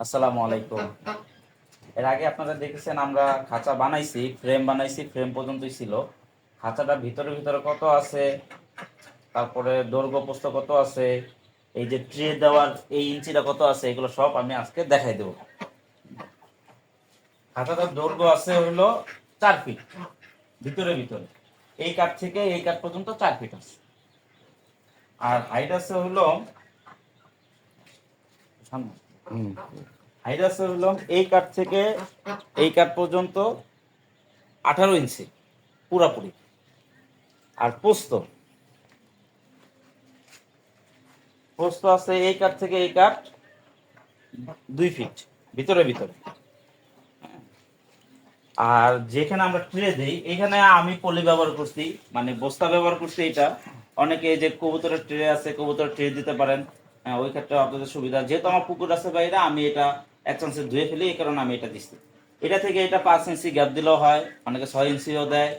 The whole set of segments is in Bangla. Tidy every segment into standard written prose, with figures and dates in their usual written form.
আসসালামু আলাইকুম। এর আগে আপনারা দেখেছেন আমরা খাঁচা বানাইছি, ফ্রেম পর্যন্তই ছিল। খাঁচাটা ভিতরে ভিতরে কত আছে, তারপরে দৈর্ঘ্য প্রস্থ কত আছে, এই যে ট্রে দেওয়ার এই ইঞ্চিটা কত আছে, এগুলো সব আমি আজকে দেখাই দেবো। খাঁচাটার দৈর্ঘ্য আছে হলো 4 ফিট, ভিতরে ভিতরে এই কাঠ থেকে এই কাঠ পর্যন্ত 4 ফিট আছে। আর হাইট আছে হলো এই কাঠ থেকে এই কাঠ পর্যন্ত 18 ইঞ্চি পুরাপুরি। আর পোস্ত পোস্ত আছে এই কাঠ থেকে এই কাঠ 2 ফিট ভিতরে ভিতরে। আর যেখানে আমরা ট্রে দিই এখানে আমি পলি ব্যবহার করছি, মানে বস্তা ব্যবহার করছি। এটা অনেকে যে কবুতরের ট্রে আছে, কবুতরের ট্রে দিতে পারেন। ওই ক্ষেত্রে আপনাদের সুবিধা, যেহেতু আমার পুকুর আছে বাইরে, আমি এটা এক চান্সে ধুয়ে ফেলি, এই কারণে আমি এটা দিচ্ছি। এটা থেকে এটা 5 ইঞ্চি গ্যাপ দিলেও হয়, অনেকে 6 ইঞ্চিও দেয়।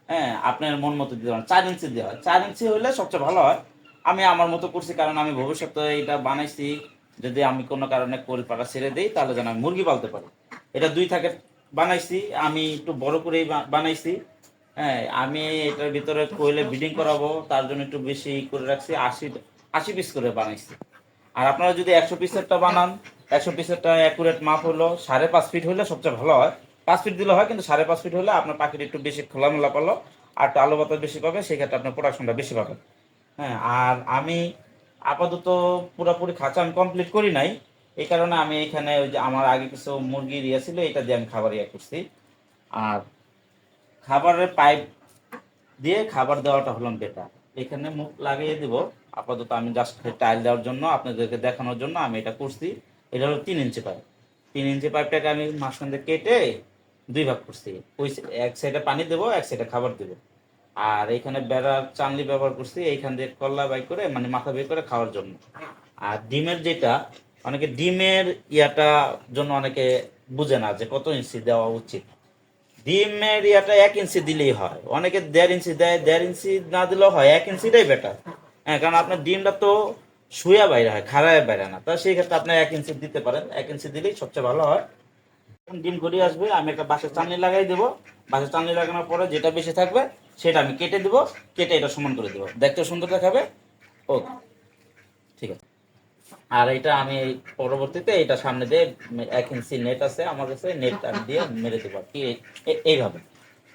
হ্যাঁ, আপনার মন মতো দিতে পারেন। 4 ইঞ্চি দেওয়া হয়, 4 ইঞ্চি হলে সবচেয়ে ভালো হয়। আমি আমার মতো করছি, কারণ আমি ভবিষ্যতে এটা বানাইছি, যদি আমি কোনো কারণে কোল পাড়া ছেড়ে দিই তাহলে যেন আমি মুরগি পালতে পারি। এটা 2 থাকে বানাইছি, আমি একটু বড় করেই বানাইছি। হ্যাঁ, আমি এটার ভিতরে কোয়েলে ব্রিডিং করাবো, তার জন্য একটু বেশি করে রাখছি। 80 পিস করে বানাইছি। আর আপনারা যদি 100 পিসেরটা বানান, 100 পিসেরটা অ্যাকুরেট মাপ হলো 5.5 ফিট হলে সবচেয়ে ভালো হয়। 5 ফিট দিলে হয়, কিন্তু 5.5 ফিট হলে আপনার পাখির একটু বেশি খোলামেলা পালো, আর একটু আলো বাতাস বেশি পাবে, সেই ক্ষেত্রে আপনার প্রোডাকশনটা বেশি পাবে। হ্যাঁ, আর আমি আপাতত পুরোপুরি খাঁচা আমি কমপ্লিট করি নাই, এই কারণে আমি এখানে ওই যে আমার আগে কিছু মুরগির ইয়ে ছিল, এটা দিয়ে আমি খাবার ইয়ে করছি। আর খাবারের পাইপ দিয়ে খাবার দেওয়াটা হলাম বেটার। এখানে মুখ লাগিয়ে দিব আপাতত, আমি জাস্ট টাইল দেওয়ার জন্য, আপনাদেরকে দেখানোর জন্য আমি এটা করছি। এটা হলো 3 ইঞ্চি পাইপ। 3 ইঞ্চি পাইপটাকে আমি মাঝখান থেকে কেটে 2 ভাগ করছি। ওই এক সাইডে পানি দেবো, এক সাইডে খাবার দেবো। আর এখানে বেড়ার চানলি ব্যবহার করছি, এইখান দিয়ে কল্লা বাই করে, মানে মাথা বের করে খাওয়ার জন্য। আর ডিমের যেটা, অনেকে ডিমের ইয়াটা জন্য অনেকে বুঝে না যে কত ইঞ্চি দেওয়া উচিত। ডিমের ইয়াটা 1 ইঞ্চি দিলেই হয়, অনেকে 1.5 ইঞ্চি দেয়। 1.5 ইঞ্চি না দিলেও হয়, 1 ইঞ্চিটাই বেটার। হ্যাঁ, কারণ আপনার ডিমটা তো শুয়ে বাইরে হয়, খাড়ায় বাইরে না। তা সেই ক্ষেত্রে আপনি 1 ইঞ্চি দিতে পারেন, 1 ইঞ্চি দিলেই সবচেয়ে ভালো হয়। ডিম গড়িয়ে আসবে, আমি একটা বাঁশের চালনি লাগাই দেবো। বাঁশের চালনি লাগানোর পরে যেটা বেশি থাকবে সেটা আমি কেটে দিব, কেটে এটা সমান করে দেবো, দেখতে সুন্দর দেখাবে। ওকে, ঠিক আছে। আর এটা আমি পরবর্তীতে এটা সামনে দিয়ে 1 ইঞ্চি নেট আছে আমার কাছে, নেট দিয়ে মেরে দেবো আর কি, এইভাবে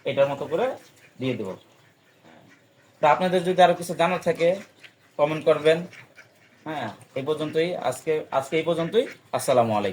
এটার মতো করে দিয়ে দেবো। তা আপনাদের যদি আরো কিছু জানার থাকে কমেন্ট করবেন। হ্যাঁ, এই পর্যন্তই, আজকে আজকে এই পর্যন্তই। আসসালামু আলাইকুম।